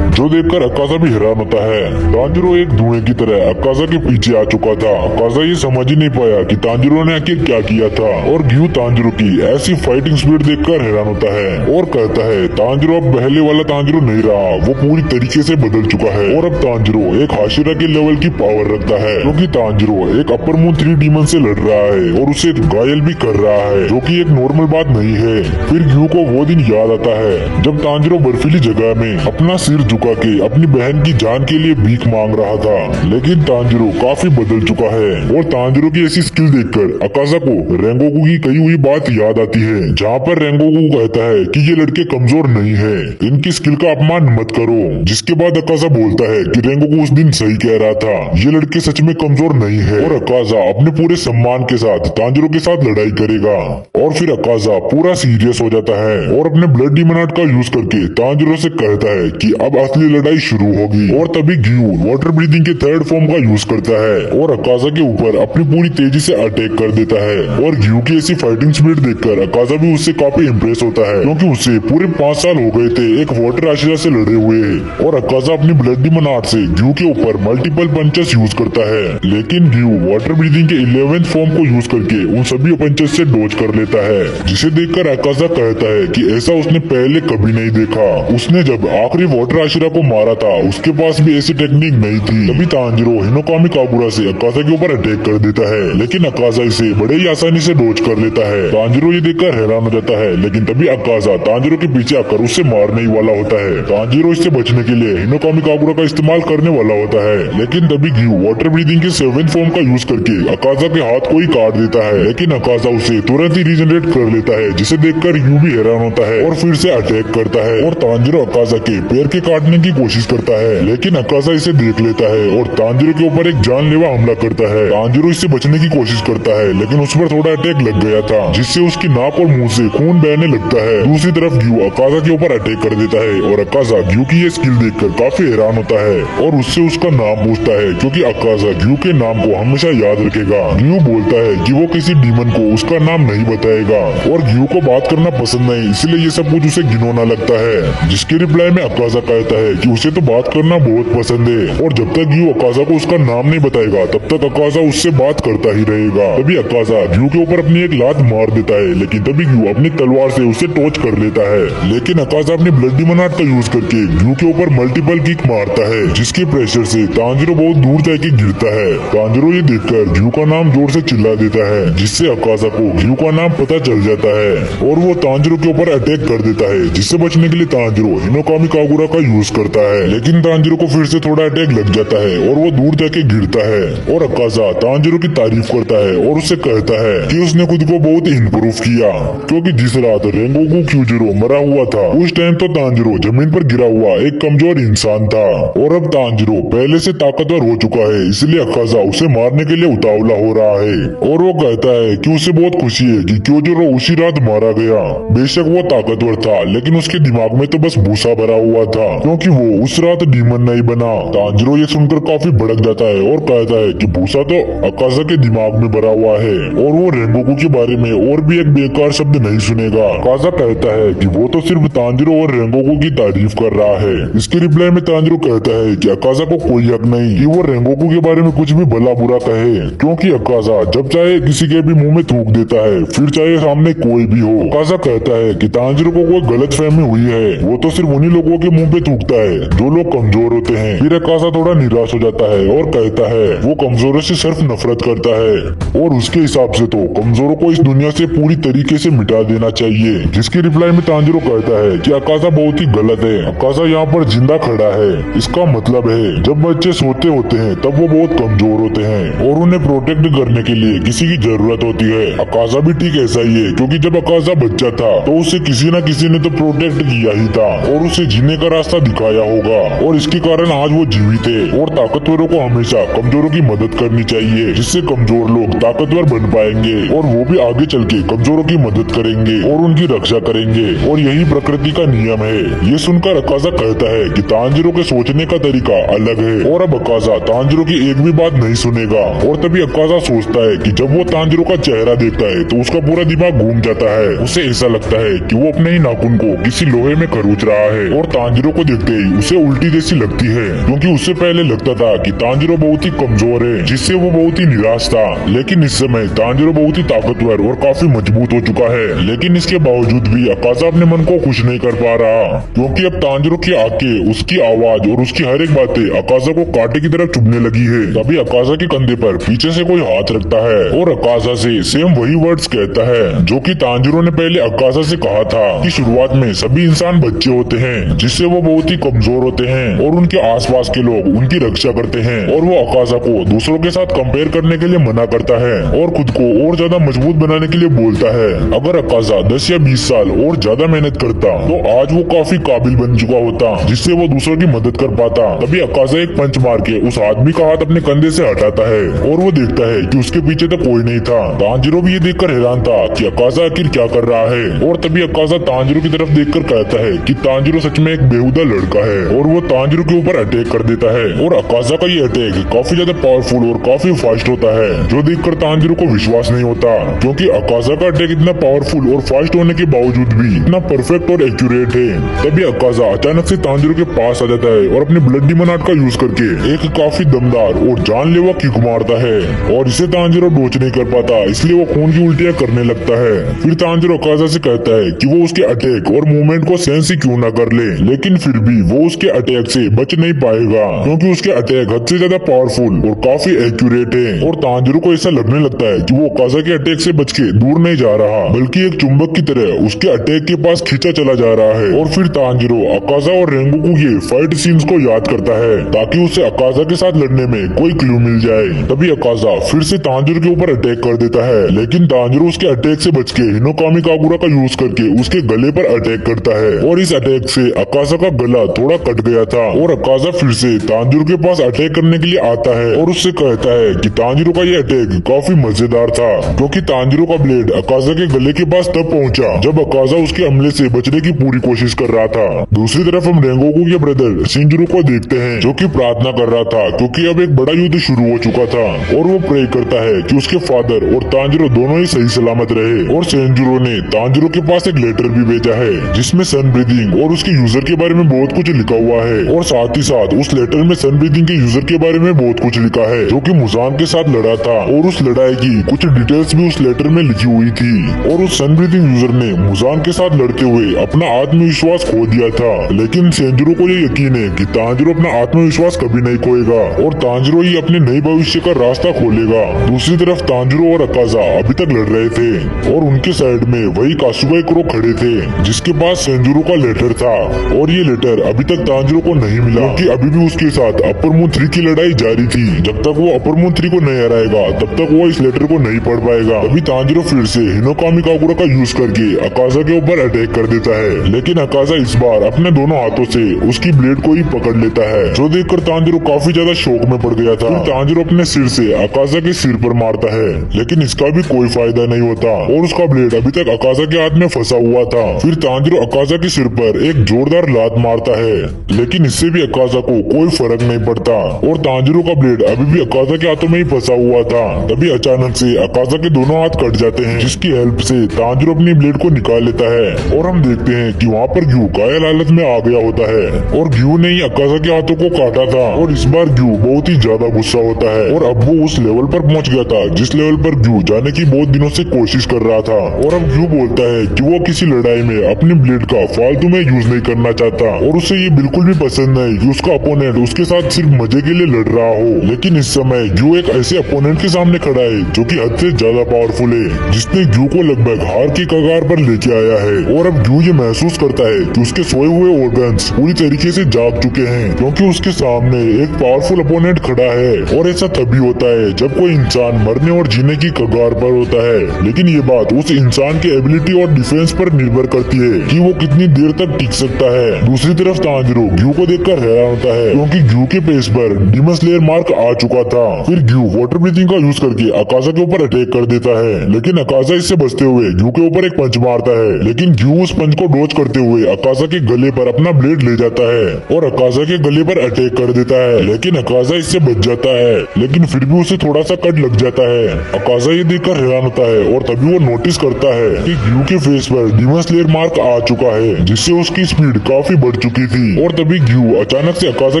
जो देखकर अकाजा भी हैरान होता है। तांजिरो एक धुएं की तरह अकाजा के पीछे आ चुका था। अकाजा ये समझ ही नहीं पाया कि तांजिरो ने आखिर क्या किया था, और ग्यू तांजिरो की ऐसी फाइटिंग स्पीड देखकर हैरान होता है और कहता है तांजिरो अब पहले वाला तांजिरो नहीं रहा, वो पूरी तरीके से बदल चुका है और अब तांजिरो एक हाशिरा के लेवल की पावर रखता है, क्योंकि तांजिरो एक अपर मून 3 डीमन से लड़ रहा है और उसे घायल भी कर रहा है, जो कि एक नॉर्मल बात नहीं है। फिर ग्यू को वो दिन याद आता है जब तांजिरो बर्फीली जगह में अपना सिर झुका के अपनी बहन की जान के लिए भीख मांग रहा था, लेकिन तांजिरो काफी बदल चुका है। और तांजिरो की ऐसी स्किल देखकर अकाजा को रेंगोकू की कही हुई बात याद आती है, जहाँ पर रेंगोकू कहता है कि ये लड़के कमजोर नहीं है, इनकी स्किल का अपमान मत करो। जिसके बाद अकाजा बोलता है कि रेंगोकू उस दिन सही कह रहा था, ये लड़के सच में कमजोर नहीं है, और अकाजा अपने पूरे सम्मान के साथ तांजिरो के साथ लड़ाई करेगा। और फिर अकाजा पूरा सीरियस हो जाता है और अपने ब्लड डीमन आर्ट का यूज करके तांजिरो से कहता है कि अब असली लड़ाई शुरू होगी। और तभी ग्यू वाटर ब्रीदिंग के 3rd फॉर्म का यूज करता है और अकाजा के ऊपर अपनी पूरी तेजी से अटैक कर देता है। और ग्यू की ऐसी फाइटिंग स्पीड देखकर अकाजा भी उससे काफी इम्प्रेस होता है, क्योंकि उसे पूरे 5 साल हो गए थे एक वाटर आशिरा से लड़े हुए। और अकाजा अपनी ब्लड डीमन आर्ट से ग्यू के ऊपर मल्टीपल पंचेस यूज करता है, लेकिन ग्यू वाटर ब्रीदिंग के 11th फॉर्म को यूज करके उन सभी पंचेस से डोज कर लेता है, जिसे देखकर अकाजा कहता है कि ऐसा उसने पहले कभी नहीं देखा। उसने जब आखिरी वाटर आशिरा को मारा था उसके पास भी ऐसी टेक्निक नहीं थी। तभी तांजिरो हिनोकामी कागुरा से अकाजा के ऊपर अटैक कर देता है, लेकिन अकाजा इसे बड़े ही आसानी से डोज कर लेता है। तांजिरो ये देखकर हैरान हो जाता है, लेकिन तभी अकाजा तांजिरो के पीछे आकर उससे मारने ही वाला होता है। तांजिरो इससे बचने के लिए हिनोकामी कागुरा का इस्तेमाल करने वाला होता है, लेकिन तभी ग्यू वाटर ब्रीदिंग के 7th फॉर्म का यूज करके अकाजा के हाथ को ही काट देता है, लेकिन अकाजा उसे तुरंत ही रीजनरेट कर लेता है, जिसे देखकर ग्यू भी हैरान होता है और फिर से अटैक करता है। और तांजिरो अकाजा के पैर के काटने की कोशिश करता है, लेकिन अकाजा इसे देख लेता है और तांजिरो के ऊपर एक जानलेवा हमला करता है। तांजिरो इससे बचने की कोशिश करता है, लेकिन उस पर थोड़ा अटैक लग गया था, जिससे उसकी नाक और मुंह से खून बहने लगता है। दूसरी तरफ ग्यू अकाजा के ऊपर अटैक कर देता है और अकाजा ग्यू की ये स्किल देखकर काफी हैरान होता है और उससे उसका नाम पूछता है, क्योंकि अकाजा ग्यू के नाम को हमेशा याद रखेगा। ग्यू बोलता है कि वो किसी डीमन को उसका नाम नहीं बताएगा, और ग्यू को बात करना पसंद नहीं, इसलिए ये सब कुछ उसे घिनौना लगता है। जिसके रिप्लाई में अकाजा कहता है कि उसे तो बात करना बहुत पसंद है, और जब तक ग्यू अकाजा को उसका नाम नहीं बताएगा तब तक अकाजा उससे बात करता ही रहेगा। तभी अकाजा ग्यू के ऊपर अपनी एक लात मार देता है, लेकिन तभी ग्यू अपनी तलवार से उसे टॉर्च कर लेता है, लेकिन अकाजा अपनी ब्लड डीमन आर्ट का यूज करके ग्यू के ऊपर मल्टीपल किक मारता है, जिसके प्रेशर से तांजिरो बहुत दूर जाके गिरता है। तांजिरो ये देखकर ग्यू का नाम जोर से चिल्ला देता है, जिससे अकाजा को ग्यू का नाम पता चल जाता है और वो तांजिरो के ऊपर अटैक कर देता है। जिससे बचने के लिए तांजिरो हिनोकामी कागुरा का यूज करता है, लेकिन तांजिरो को फिर से थोड़ा अटैक लग जाता है और वो दूर जाके गिरता है। और अकाजा तांजिरो की तारीफ करता है और उससे कहता है कि उसने खुद को बहुत इम्प्रूव किया, क्योंकि जिस रात रेंगोकू क्यूजिरो मरा हुआ था उस टाइम तो तांजिरो जमीन पर गिरा हुआ एक कमजोर इंसान था, और अब तांजिरो पहले से ताकतवर हो चुका है, इसलिए अकाजा उसे मारने के लिए उतावला हो रहा है। और वो कहता है कि उसे बहुत खुशी है कि क्यूजिरो उसी रात मारा गया। बेशक वो ताकतवर था, लेकिन उसके दिमाग में तो बस भूसा भरा हुआ था, क्योंकि वो उस रात डीमन नहीं बना। तांजिरो ये सुनकर काफी भड़क जाता है और कहता है कि भूसा तो अकाजा के दिमाग में भरा हुआ है, और वो रेंगोकू के बारे में और भी एक बेकार शब्द नहीं सुनेगा। अकाजा कहता है कि वो तो सिर्फ तांजिरो और रेंगोकू की तारीफ कर रहा है। इसके रिप्लाई में तांजिरो कहता है कि अकाजा को कोई हक नहीं कि वो रेंगोकू के बारे में कुछ भी भला बुरा कहे, क्योंकि अकाजा जब चाहे किसी के भी मुंह में थूक देता है, फिर चाहे सामने कोई भी हो। अकाजा कहता है कि तांजिरो को कोई गलत फहमी हुई है, वो तो सिर्फ उन्हीं लोगों के मुंह पे थूकता है जो लोग कमजोर होते हैं। फिर अकाजा थोड़ा निराश हो जाता है और कहता है वो कमजोरों से सिर्फ नफरत करता है, और उसके हिसाब से तो कमजोरों को इस दुनिया से पूरी तरीके से मिटा देना चाहिए। जिसके रिप्लाई में तांजिरो कहता है कि अकाजा बहुत ही गलत है, अकाजा यहाँ पर जिंदा खड़ा है, इसका मतलब है जब बच्चे सोते होते हैं तब वो बहुत कमजोर होते हैं और उन्हें प्रोटेक्ट करने के लिए किसी की जरूरत होती है। अकाजा भी ठीक ऐसा ही है, क्योंकि जब अकाजा बच्चा था तो उसे किसी न किसी ने तो प्रोटेक्ट किया ही था और उसे जीने का रास्ता दिखाया होगा, और इसके कारण आज वो जीवित है। और ताकतवरों को हमेशा कमजोरों की मदद करनी चाहिए, जिससे कमजोर लोग ताकतवर बन पाएंगे और वो भी आगे चल के कमजोरों की मदद करेंगे और उनकी रक्षा करेंगे और यही प्रकृति का नियम है। ये सुनकर अकाजा कहता है कि तांजिरो के सोचने का तरीका अलग है और अब अकाजा तांजिरो की एक भी बात नहीं सुनेगा। और तभी अकाजा सोचता है कि जब वो तांजिरो का चेहरा देखता है तो उसका पूरा दिमाग घूम जाता है। उसे ऐसा लगता है कि वो अपने ही नाखून को किसी लोहे में खरोच रहा है और तांजिरो को देखते ही उसे उल्टी जैसी लगती है, क्योंकि उससे पहले लगता था कि तांजिरो बहुत ही कमजोर है, जिससे वो बहुत ही निराश था। लेकिन इस समय तांजिरो बहुत ही ताकतवर और काफी मजबूत हो चुका है। लेकिन इसके बावजूद भी अकाजा अपने मन को खुश नहीं कर पा रहा, क्योंकि अब तांजिरो की आंखें, उसकी आवाज और उसकी हर एक बातें अकाजा को कांटे की तरफ चुभने लगी है। तभी अकाजा के कंधे पर पीछे से कोई हाथ रखता है और अकाजा से सेम वही वर्ड्स कहता है जो कि तांजिरो ने पहले अकाजा से कहा था कि शुरुआत में सभी इंसान बच्चे होते हैं, जिससे वो बहुत ही कमजोर होते हैं और उनके आसपास के लोग उनकी रक्षा करते हैं। और वो अकाजा को दूसरों के साथ कंपेयर करने के लिए मना करता है और खुद को और ज्यादा मजबूत बनाने के लिए बोलता है। अगर अकाजा 10 या 20 साल और ज्यादा मेहनत करता तो आज वो काफी काबिल बन चुका होता, जिससे वो दूसरों की मदद कर पाता। तभी अकाजा एक पंच मार के उस आदमी का हाथ अपने कंधे से हटाता है और वो देखता है कि उसके पीछे तो कोई नहीं था। तांजिरो भी ये देखकर हैरान था कि अकाजा आखिर क्या कर रहा है। और तभी अकाजा तांजिरो की तरफ देखकर कहता है कि तांजिरो सच में एक बेहुदा लड़का है और वो तांजिरो के ऊपर अटैक कर देता है। और अकाजा का ये अटैक काफी ज्यादा पावरफुल और काफी फास्ट होता है, जो देखकर तांजिरो को विश्वास नहीं होता, क्योंकि अकाजा का अटैक इतना पावरफुल और फास्ट होने के बावजूद भी इतना परफेक्ट और एक्यूरेट है। तभी अकाजा अचानक से तांजिरो के पास आ जाता है और अपने ब्लड डीमन आर्ट का यूज करके एक काफी दमदार और जानलेवा किक मारता है और इसे तांजिरो डोच नहीं कर पाता, इसलिए वो खून की उल्टियां करने लगता है। फिर तांजिरो अकाजा से कहता है कि वो उसके अटैक और मूवमेंट को सेंस ही क्यों ना कर ले, लेकिन फिर भी वो उसके अटैक से बच नहीं पाएगा, क्योंकि उसके अटैक हद से ज्यादा पावरफुल और काफी एक्यूरेट है। और तांजिरो को ऐसा लगने लगता है कि वो अकाजा के अटैक से बच के दूर नहीं जा रहा, बल्कि एक चुंबक की तरह उसके अटैक के पास खींचा चला जा रहा है। और फिर तांजिरो अकाजा और रेंगोकू के फाइट सीन्स को याद करता है ताकि उसे अकाजा के साथ लड़ने में कोई क्लू मिल जाए। तभी अकाजा फिर से तांजिरो के ऊपर अटैक कर देता है, लेकिन तांजिरो उसके अटैक से बच के हिनोकामी कागुरा का यूज करके उसके गले पर अटैक करता है और इस अटैक से अकाजा का गला थोड़ा कट गया था। और अकाजा फिर से तांजिरो के पास अटैक करने के लिए आता है और उससे कहता है कि तांजिरो का ये अटैक काफी मजेदार था, क्योंकि तांजिरो का ब्लेड अकाजा के गले के पास तब पहुंचा जब अकाजा उसके हमले से बचने की पूरी कोशिश कर रहा था। दूसरी तरफ हम रेंगोकू के ब्रदर शिंजुरो को देखते हैं, जो कि प्रार्थना कर रहा था, क्योंकि अब एक बड़ा युद्ध शुरू हो चुका था और वो प्रे करता है कि उसके फादर और तांजिरो दोनों ही सही सलामत रहे। और शिंजुरो ने तांजिरो के पास एक लेटर भी भेजा है जिसमें सन ब्रीदिंग और उसके यूजर के बारे में बहुत कुछ लिखा हुआ है, और साथ ही साथ उस लेटर में सन ब्रीदिंग के यूजर के बारे में बहुत कुछ लिखा है जो कि मुजान के साथ लड़ा था, और उस लड़ाई की कुछ डिटेल्स भी उस लेटर में लिखी हुई थी। और उस सन ब्रीदिंग यूजर ने मुजान के साथ लड़ते हुए अपना आत्मविश्वास खो दिया था, लेकिन शिंजुरो को ये यकीन है कि तांजिरो अपना आत्मविश्वास कभी नहीं खोएगा और तांजिरो ही अपने नए भविष्य का रास्ता खोलेगा। दूसरी तरफ तांजिरो और अकाजा अभी तक लड़ रहे थे और उनके साइड में वही कासुगा इकुरो खड़े थे, जिसके पास शिंजुरो का लेटर था। और ये लेटर अभी तक तांजिरो को नहीं मिला, क्योंकि अभी भी उसके साथ अपर मून 3 की लड़ाई जारी थी। जब तक वो अपर मून 3 को नहीं हराएगा तब तक वो इस लेटर को नहीं पढ़ पाएगा। अभी तांजिरो फिर से हिनोकामी कागुरा का यूज करके अकाजा के ऊपर अटैक कर देता है, लेकिन अकाजा इस बार अपने दोनों हाथों से उसकी ब्लेड को ही पकड़ लेता है, जो देखकर तांजिरो काफी ज्यादा शौक में पड़ गया था। फिर तांजिरो अपने सिर से अकाजा के सिर पर मारता है, लेकिन इसका भी कोई फायदा नहीं होता और उसका ब्लेड अभी तक अकाजा के हाथ में फंसा हुआ था। फिर तांजिरो अकाजा के सिर पर एक जोरदार लात मारता है, लेकिन इससे भी अकाजा को कोई फर्क नहीं पड़ता और तांजिरो का ब्लेड अभी भी अकाजा के हाथों में ही फंसा हुआ था। तभी अचानक से अकाजा के दोनों हाथ कट जाते हैं, जिसकी हेल्प से तांजिरो अपनी ब्लेड को निकाल लेता है और हम देखते हैं कि वहाँ पर ग्यू घायल हालत में आ गया होता है और ग्यू ने ही अकाजा के हाथों को काटा था। और इस बार ग्यू बहुत ही ज्यादा गुस्सा होता है और अब वो उस लेवल पर पहुंच गया था जिस लेवल पर ग्यू जाने की बहुत दिनों से कोशिश कर रहा था। और अब ग्यू बोलता है कि वो किसी लड़ाई में अपनी ब्लेड का फालतू में यूज नहीं करना चाहता और उसे ये बिल्कुल भी पसंद नहीं कि उसका अपोनेंट उसके साथ सिर्फ मजे के लिए लड़ रहा हो। लेकिन इस समय ग्यू एक ऐसे अपोनेंट के सामने खड़ा है जो कि हद से ज्यादा पावरफुल है, जिसने ग्यू को लगभग हार की कगार पर लेके आया है। और अब ग्यू ये महसूस करता है कि उसके सोए हुए ऑर्गन्स पूरी तरीके से जाग चुके हैं, क्योंकि उसके सामने एक पावरफुल अपोनेंट खड़ा है। और ऐसा तभी होता है जब कोई इंसान मरने और जीने की कगार पर होता है, लेकिन ये बात उस इंसान के एबिलिटी और डिफेंस पर निर्भर करती है कि वो कितनी देर तक टिक सकता है। दूसरी तरफ तांजिरो ग्यू को देखकर हैरान होता है, क्योंकि ग्यू के पेस पर डीमन स्लेयर मार्क आ चुका था। फिर ग्यू वाटर ब्रीथिंग का यूज करके अकाजा अकाजा के ऊपर अटैक कर देता है, लेकिन अकाजा इससे बचते हुए ग्यू के ऊपर एक पंच मारता है, लेकिन ग्यू उस पंच को डॉज करते हुए अकाजा के गले पर अपना ब्लेड ले जाता है और अकाजा के गले पर अटैक कर देता है, लेकिन अकाजा इससे बच जाता है, लेकिन फिर भी उसे थोड़ा सा कट लग जाता है। अकाजा ये देखकर हैरान होता है और तभी वो नोटिस करता है कि ग्यू के फेस पर डीमन स्लेयर मार्क आ चुका है, जिससे उसकी स्पीड काफी बढ़ चुकी थी। और तभी ग्यू अचानक से अकाजा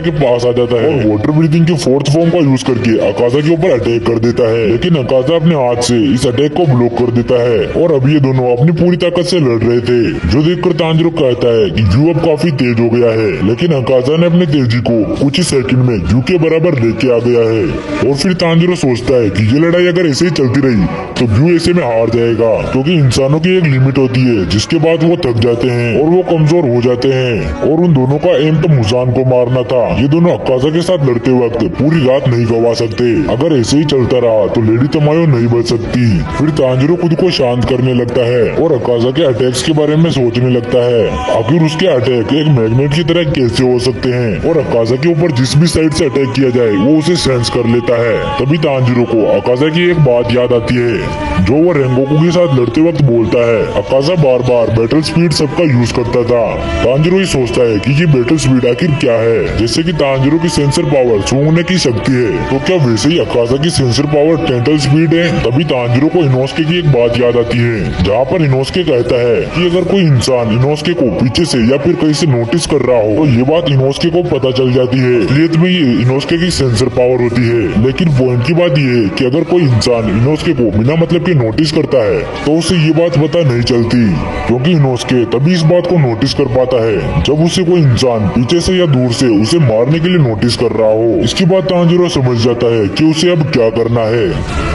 के पास आ जाता है और वाटर ब्रीथिंग के फोर्थ फॉर्म का यूज करके अकाजा के ऊपर अटैक कर देता है, लेकिन अकाजा अपने हाथ से इस अटैक को ब्लॉक कर देता है। और अभी ये दोनों अपनी पूरी ताकत से लड़ रहे थे, जो देखकर तांजिरो कहता है कि ग्यू अब काफी तेज हो गया है, लेकिन अकाजा ने अपनी तेजी को कुछ ही सेकंड में ग्यू के बराबर लेके आ गया है। और फिर तांजिरो सोचता है कि ये लड़ाई अगर ऐसे ही चलती रही तो ग्यू ऐसे में हार जाएगा, क्योंकि इंसानों की एक लिमिट होती है जिसके बाद वो थक जाते हैं और वो कमजोर हो जाते हैं। और उन दोनों का एम तो मुजान को मारना था। ये दोनों अकाजा के साथ लड़ते वक्त पूरी रात नहीं गवा सकते। अगर ऐसे ही चलता रहा तो लेडी तमायो नहीं बच सकती। फिर तांजिरो खुद को शांत करने लगता है और अकाजा के अटैक्स के बारे में सोचने लगता है, आखिर उसके अटैक एक मैग्नेट की तरह कैसे हो सकते हैं, और अकाजा के ऊपर जिस भी साइड से अटैक किया जाए वो उसे सेंस कर लेता है। तभी तांजिरो को अकाजा की एक बात याद आती है, जो वो रेंगोकू के साथ लड़ते वक्त बोलता है। अकाजा बार बार बैटल स्पीड सबका यूज करता था। तांजिरो ही सोचता है कि ये बैटल स्पीड आखिर क्या है। जैसे कि तांजिरो की सेंसर पावर सूंघने की शक्ति है, तो क्या वैसे ही अकाजा की सेंसर पावर टेंटल स्पीड है। तभी तांजिरो को इनोस्के की एक बात याद आती है, जहाँ पर इनोस्के कहता है कि अगर कोई इंसान इनोस्के को पीछे से या फिर कहीं से नोटिस कर रहा हो तो ये बात इनोस्के को पता चल जाती है। रियत में ये इनोस्के की सेंसर पावर होती है, लेकिन पॉइंट की बात ये है कि अगर कोई इंसान इनोस्के को बिना मतलब के नोटिस करता है तो उसे ये बात पता नहीं चलती, क्योंकि इनोस्के तभी इस बात को नोटिस कर पाता है जब उसे कोई इंसान पीछे से या दूर से उसे मारने के लिए नोटिस कर रहा हो। इसके बाद तांजिरो समझ जाता है कि उसे अब क्या करना है।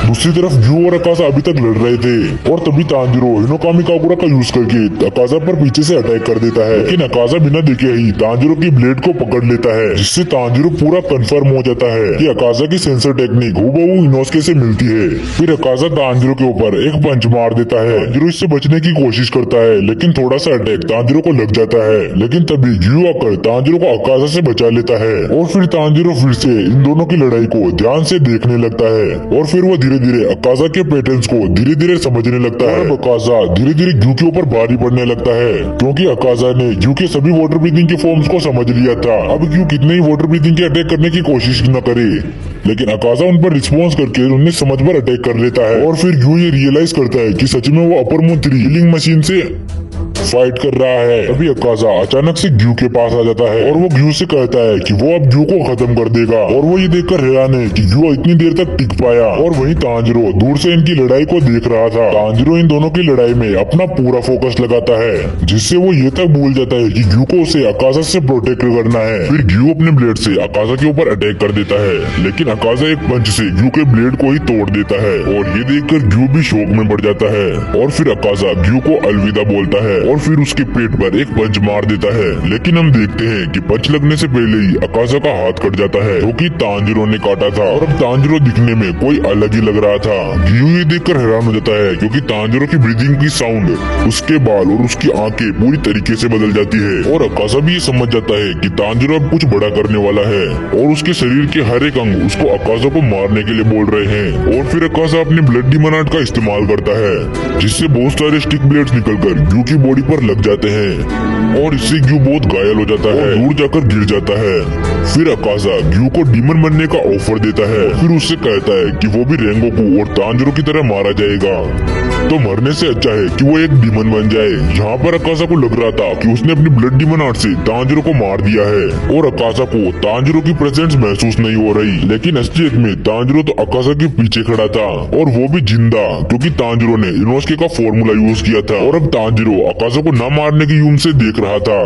दूसरी तरफ ग्यू और अकाजा अभी तक लड़ रहे थे और तभी तांजिरो हिनोकामी काकुरा का यूज करके अकाजा पर पीछे से अटैक कर देता है, लेकिन अकाजा बिना देखे ही तांजिरो की ब्लेड को पकड़ लेता है, जिससे तांजिरो पूरा कंफर्म हो जाता है कि अकाजा की सेंसर टेक्निक हूबहू इनोस्के से मिलती है। फिर अकाजा तांजिरो के ऊपर एक पंच मार देता है। तांजिरो इससे बचने की कोशिश करता है, लेकिन थोड़ा सा अटैक तांजिरो को लग जाता है, लेकिन तभी ग्यू आकर तांजिरो को अकाजा से बचा लेता है। और फिर तांजिरो फिर से इन दोनों की लड़ाई को ध्यान से देखने लगता है और फिर वो धीरे धीरे अकाजा के पैटर्न्स को धीरे धीरे समझने लगता है। अब अकाजा धीरे धीरे ग्यू के ऊपर भारी पड़ने लगता है, क्योंकि अकाजा ने ग्यू के सभी वाटर ब्रीथिंग के फॉर्म्स को समझ लिया था। अब ग्यू कितने ही वाटर ब्रीथिंग के अटैक करने की कोशिश न करे, लेकिन अकाजा उन पर रिस्पॉन्स करके उन्हें समझ पर अटैक कर लेता है। और फिर ग्यू ये रियलाइज करता है कि सच में वो अपर मून 3 हीलिंग मशीन से फाइट कर रहा है। अभी अकाजा अचानक से ग्यू के पास आ जाता है और वो ग्यू से कहता है कि वो अब ग्यू को खत्म कर देगा। और वो ये देखकर हैरान है कि ग्यू इतनी देर तक टिक पाया। और वहीं तांजिरो दूर से इनकी लड़ाई को देख रहा था। तांजिरो इन दोनों की लड़ाई में अपना पूरा फोकस लगाता है, जिससे वो ये तक भूल जाता है कि ग्यू को उसे अकाजा से प्रोटेक्ट करना है। फिर ग्यू अपने ब्लेड से अकाजा के ऊपर अटैक कर देता है, लेकिन अकाजा एक पंच से ग्यू के ब्लेड को ही तोड़ देता है। और ये देखकर ग्यू भी शौक में पड़ जाता है। और फिर अकाजा ग्यू को अलविदा बोलता है और फिर उसके पेट पर एक पंच मार देता है, लेकिन हम देखते हैं कि पंच लगने से पहले ही अकाजा का हाथ कट जाता है, क्योंकि तांजिरो ने काटा था। और अब तांजिरो दिखने में कोई अलग ही लग रहा था। ग्यू ये देखकर हैरान हो जाता है, क्योंकि तांजिरो की ब्रीदिंग की साउंड, उसके बाल और उसकी आंखें पूरी तरीके से बदल जाती है। और अकाजा भी ये समझ जाता है कि तांजिरो अब कुछ बड़ा करने वाला है और उसके शरीर के हर एक अंग उसको अकाजा को मारने के लिए बोल रहे हैं। और फिर अकाजा अपने ब्लड डीमन आर्ट का इस्तेमाल करता है, जिससे बहुत सारे स्टिक ब्लेड्स निकलकर ग्यू की बॉडी पर लग जाते हैं और इससे ग्यू बहुत घायल हो जाता है, दूर जाकर गिर जाता है। फिर अकाजा ग्यू को डीमन बनने का ऑफर देता है। फिर उससे कहता है कि वो भी रेंगोकू और तांजिरो की तरह मारा जाएगा, तो मरने से अच्छा है कि वो एक डीमन बन जाए। यहाँ पर अकाजा को लग रहा था कि उसने अपनी ब्लड डीमन आर्ट से तांजिरो को मार दिया है और अकाजा को तांजिरो की प्रेजेंस महसूस नहीं हो रही, लेकिन असलियत में तांजिरो तो अकाजा के पीछे खड़ा था और वो भी जिंदा, क्योंकि तांजिरो ने इनोस्के का फॉर्मूला यूज किया था। और अब तांजिरो अकाजा को न मारने की यूम से देख रहा था,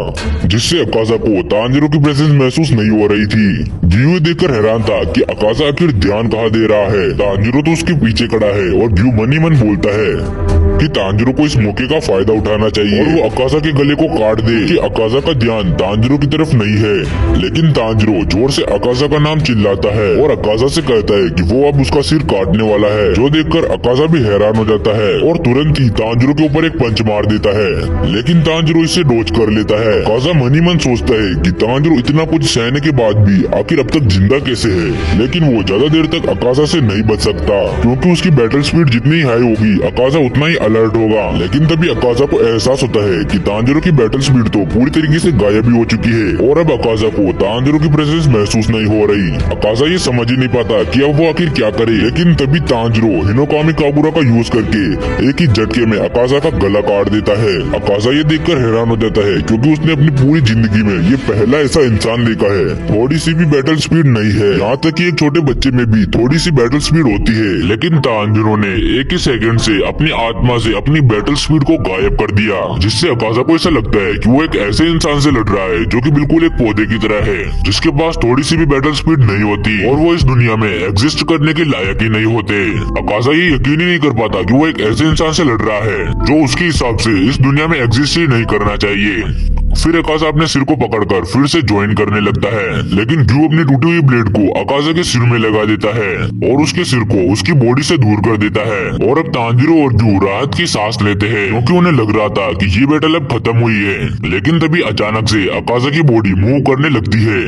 जिससे अकाजा को तांजिरो की प्रेजेंस महसूस नहीं हो रही थी। ग्यू देखकर हैरान था कि अकाजा आखिर ध्यान कहाँ दे रहा है। तांजिरो तो उसके पीछे खड़ा है और ग्यू मन ही मन बोलता है कि तांजिरो को इस मौके का फायदा उठाना चाहिए और वो अकाजा के गले को काट दे कि अकाजा का ध्यान तांजिरो की तरफ नहीं है। लेकिन तांजिरो जोर से अकाजा का नाम चिल्लाता है और अकाजा से कहता है कि वो अब उसका सिर काटने वाला है, जो देखकर अकाजा भी हैरान हो जाता है और तुरंत ही तांजिरो के ऊपर एक पंच मार देता है। लेकिन तांजिरो इससे डोज कर लेता है। अकाजा मन ही मन सोचता है कि तांजिरो इतना कुछ सहने के बाद भी आखिर अब तक जिंदा कैसे है, लेकिन वो ज्यादा देर तक अकाजा से नहीं बच सकता क्योंकि उसकी बैटल स्पीड जितनी हाई होगी अकाजा उतना ही अलर्ट होगा। लेकिन तभी अकाजा को एहसास होता है कि तांजिरो की बैटल स्पीड तो पूरी तरीके से गायब ही हो चुकी है और अब अकाजा को तांजिरो की प्रेजेंस महसूस नहीं हो रही। अकाजा ये समझ ही नहीं पाता कि अब वो आखिर क्या करे। लेकिन तभी तांजिरो हिनोकामी काबुरा का यूज करके एक ही झटके में अकाजा का गला काट देता है। अकाजा ये देखकर हैरान हो जाता है क्योंकि उसने अपनी पूरी जिंदगी में ये पहला ऐसा इंसान देखा है। थोड़ी सी भी बैटल स्पीड नहीं है, यहाँ तक कि एक छोटे बच्चे में भी थोड़ी सी बैटल स्पीड होती है। लेकिन तांजिरो ने एक ही सेकंड से अपनी आत्मा से अपनी बैटल स्पीड को गायब कर दिया, जिससे अकाजा को ऐसा लगता है कि वो एक ऐसे इंसान से लड़ रहा है जो कि बिल्कुल एक पौधे की तरह है, जिसके पास थोड़ी सी भी बैटल स्पीड नहीं होती और वो इस दुनिया में एग्जिस्ट करने के लायक ही नहीं होते। अकाजा ये यकीन ही नहीं कर पाता कि वो एक ऐसे इंसान से लड़ रहा है जो उसके हिसाब से इस दुनिया में एग्जिस्ट ही नहीं करना चाहिए। फिर अकाजा अपने सिर को पकड़कर फिर से ज्वाइन करने लगता है, लेकिन ग्यू अपनी टूटी हुई ब्लेड को अकाजा के सिर में लगा देता है और उसके सिर को उसकी बॉडी से दूर कर देता है। और अब तांजिरो और ग्यू राहत की सांस लेते हैं क्योंकि उन्हें लग रहा था कि ये बैटल अब खत्म हुई है। लेकिन तभी अचानक से अकाजा की बॉडी मूव करने लगती है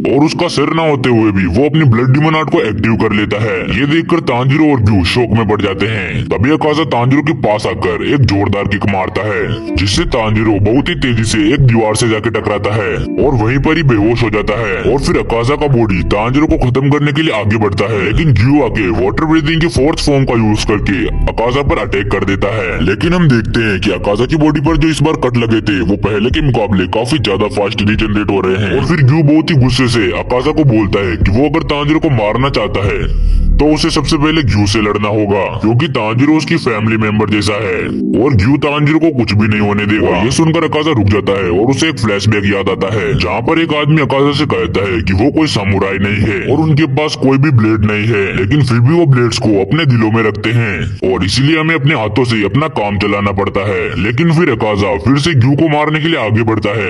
और उसका सिर ना होते हुए भी वो अपनी ब्लड डिमन आर्ट को एक्टिव कर लेता है। ये देखकर तांजिरो और ग्यू शौक में पड़ जाते हैं। तभी अकाजा तांजिरो के पास आकर एक जोरदार किक मारता है, जिससे तांजिरो बहुत ही तेजी से एक दीवार से जाके टकराता है और वहीं पर ही बेहोश हो जाता है। और फिर अकाजा का बॉडी तांजिरो को खत्म करने के लिए आगे बढ़ता है, लेकिन ग्यू आके वाटर ब्रीथिंग के फोर्थ फॉर्म का यूज करके अकाजा पर अटैक कर देता है। लेकिन हम देखते हैं कि अकाजा की बॉडी पर जो इस बार कट लगे थे वो पहले के मुकाबले काफी ज्यादा फास्ट रीजनरेट हो रहे हैं। और फिर ग्यू बहुत ही गुस्से से अकाजा को बोलता है कि वो अगर तांजिरो को मारना चाहता है तो उसे सबसे पहले ग्यू से लड़ना होगा, क्योंकि तांजिरो उसकी फैमिली मेंबर जैसा है और ग्यू तांजिरो को कुछ भी नहीं होने देगा। ये सुनकर अकाजा रुक जाता है और उसे एक फ्लैशबैक याद आता है जहाँ पर एक आदमी अकाजा से कहता है कि वो कोई समुराई नहीं है और उनके पास कोई भी ब्लेड नहीं है, लेकिन फिर भी वो ब्लेड्स को अपने दिलों में रखते हैं और इसीलिए हमें अपने हाथों से अपना काम चलाना पड़ता है। लेकिन फिर अकाजा फिर से ग्यू को मारने के लिए आगे बढ़ता है